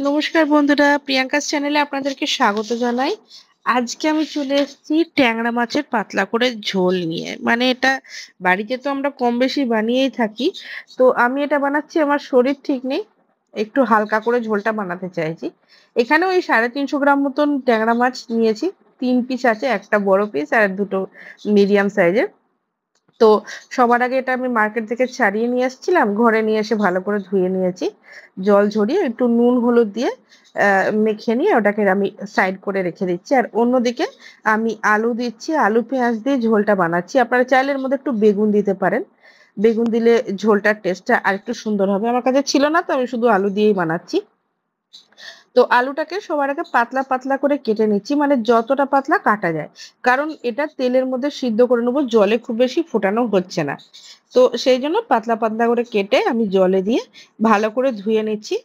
নমস্কার বন্ধুরা, প্রিয়াঙ্কাস চ্যানেলে আপনাদেরকে স্বাগত জানাই। আজকে আমি চলে এসেছি ট্যাংরা মাছের পাতলা করে ঝোল নিয়ে। মানে এটা বাড়িতে তো আমরা কম বেশি বানিয়েই থাকি। তো আমি এটা বানাচ্ছি, আমার শরীর ঠিক নেই, একটু হালকা করে ঝোলটা বানাতে চাইছি। এখানে ওই 350 গ্রাম মতন ট্যাংরা মাছ নিয়েছি। 3 পিস আছে, একটা বড় পিস আর দুটো মিডিয়াম সাইজের। তো সবার আগে এটা আমি মার্কেট থেকে ছাড়িয়ে নিয়ে এসেছিলাম, ঘরে নিয়ে এসে ভালো করে ধুয়ে নিয়েছি। জল ঝরিয়ে একটু নুন হলুদ দিয়ে মেখে নিয়ে ওটাকে আমি সাইড করে রেখে দিচ্ছি। আর অন্যদিকে আমি আলু দিচ্ছি, আলু পেঁয়াজ দিয়ে ঝোলটা বানাচ্ছি। আপনারা চাইলে এর মধ্যে একটু বেগুন দিতে পারেন, বেগুন দিলে ঝোলটার টেস্টটা আর একটু সুন্দর হবে। আমার কাছে ছিল না, তো আমি শুধু আলু দিয়েই বানাচ্ছি। তো আলুটাকে সবার আগে পাতলা পাতলা করে কেটে নিচ্ছি, মানে যতটা পাতলা কাটা যায়, কারণ এটা তেলের মধ্যে সিদ্ধ করে নেবো, জলে খুব বেশি ফোটানো হচ্ছে না। তো সেই জন্য পাতলা পাতলা করে কেটে আমি জলে দিয়ে ভালো করে ধুয়ে নিচ্ছি,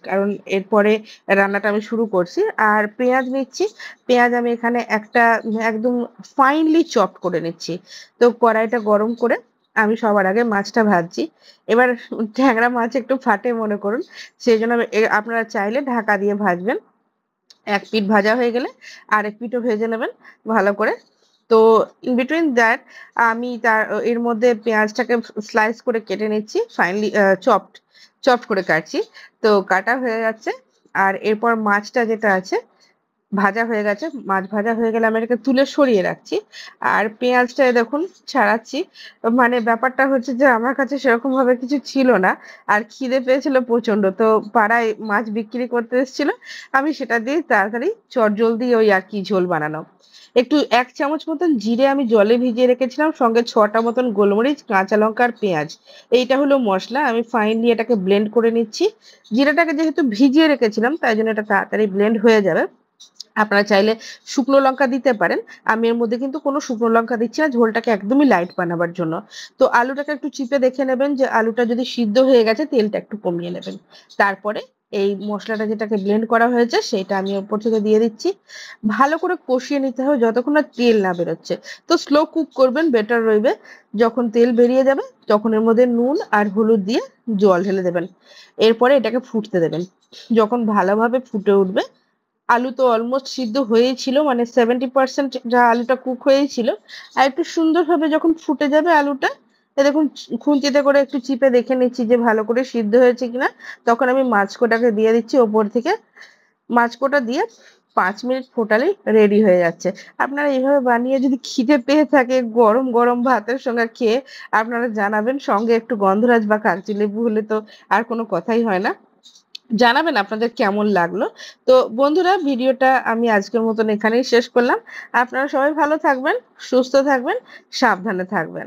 কারণ এরপরে রান্নাটা আমি শুরু করছি। আর পেঁয়াজ নিচ্ছি, পেঁয়াজ আমি এখানে একটা একদম ফাইনলি চপ করে নিচ্ছি। তো কড়াইটা গরম করে আমি সবার আগে মাছটা ভাজছি। এবার ট্যাংরা মাছ একটু ফাটে মনে করুন, সেই জন্য আপনারা চাইলে ঢাকা দিয়ে ভাজবেন। এক পিঠ ভাজা হয়ে গেলে আরেক পিঠও ভেজে নেবেন ভালো করে। তো ইন বিটুইন দ্যাট আমি এর মধ্যে পেঁয়াজটাকে স্লাইস করে কেটে নিচ্ছি, ফাইনলি চপড চপড করে কাটছি। তো কাটা হয়ে যাচ্ছে। আর এরপর মাছটা যেটা আছে ভাজা হয়ে গেছে, মাছ ভাজা হয়ে গেলে আমি এটাকে তুলে সরিয়ে রাখছি। আর পেঁয়াজটা দেখুন ছাড়াচ্ছি। মানে ব্যাপারটা হচ্ছে যে আমার কাছে সেরকম ভাবে কিছু ছিল না, আর খিদে পেয়েছিল প্রচন্ড। তো পাড়ায় মাছ বিক্রি করতে এসেছিল, আমি সেটা দিয়ে তাড়াতাড়ি চটজলদি ওই আর কি ঝোল বানানো। একটু 1 চামচ মতন জিরে আমি জলে ভিজিয়ে রেখেছিলাম, সঙ্গে 6টা মতন গোলমরিচ, কাঁচা লঙ্কা আর পেঁয়াজ। এইটা হলো মশলা। আমি ফাইনলি এটাকে ব্লেন্ড করে নিচ্ছি। জিরাটাকে যেহেতু ভিজিয়ে রেখেছিলাম, তাই জন্য এটা তাড়াতাড়ি ব্লেন্ড হয়ে যাবে। আপনারা চাইলে শুকনো লঙ্কা দিতে পারেন। আমি এর মধ্যে কিন্তু কোনো শুকনো লঙ্কা দিচ্ছি না, ঝোলটাকে একদমই লাইট বানাবার জন্য। তো আলুটাকে একটু চিপে দেখে নেবেন যে আলুটা যদি সিদ্ধ হয়ে গেছে, তেলটা একটু কমিয়ে নেবেন। তারপরে এই মশলাটা যেটাকে ব্লেন্ড করা হয়েছে সেটা আমি উপর থেকে দিয়ে দিচ্ছি। ভালো করে কষিয়ে নিতে হবে যতক্ষণ না তেল না বেরোচ্ছে। তো স্লো কুক করবেন, বেটার রইবে। যখন তেল বেরিয়ে যাবে তখন এর মধ্যে নুন আর হলুদ দিয়ে জল ঢেলে দেবেন। এরপরে এটাকে ফুটতে দেবেন। যখন ভালোভাবে ফুটে উঠবে, আলু তো অলমোস্ট সিদ্ধ হয়েই ছিল, মানে 70% যা আলুটা কুক হয়েই ছিল। আর একটু সুন্দরভাবে যখন ফুটে যাবে আলুটা, এ দেখুন খুন্তিতে করে একটু চিপে দেখে নিচ্ছি যে ভালো করে সিদ্ধ হয়েছে কিনা। তখন আমি মাছকোটাকে দিয়ে দিচ্ছি ওপর থেকে। মাছকোটা দিয়ে 5 মিনিট ফোটালেই রেডি হয়ে যাচ্ছে। আপনারা এইভাবে বানিয়ে যদি খিদে পেয়ে থাকে গরম গরম ভাতের সঙ্গে খেয়ে আপনারা জানাবেন, সঙ্গে একটু গন্ধরাজ বা কাগজি লেবু হলে তো আর কোনো কথাই হয় না। জানাবেন আপনাদের কেমন লাগলো। তো বন্ধুরা, ভিডিওটা আমি আজকের মতন এখানেই শেষ করলাম। আপনারা সবাই ভালো থাকবেন, সুস্থ থাকবেন, সাবধানে থাকবেন।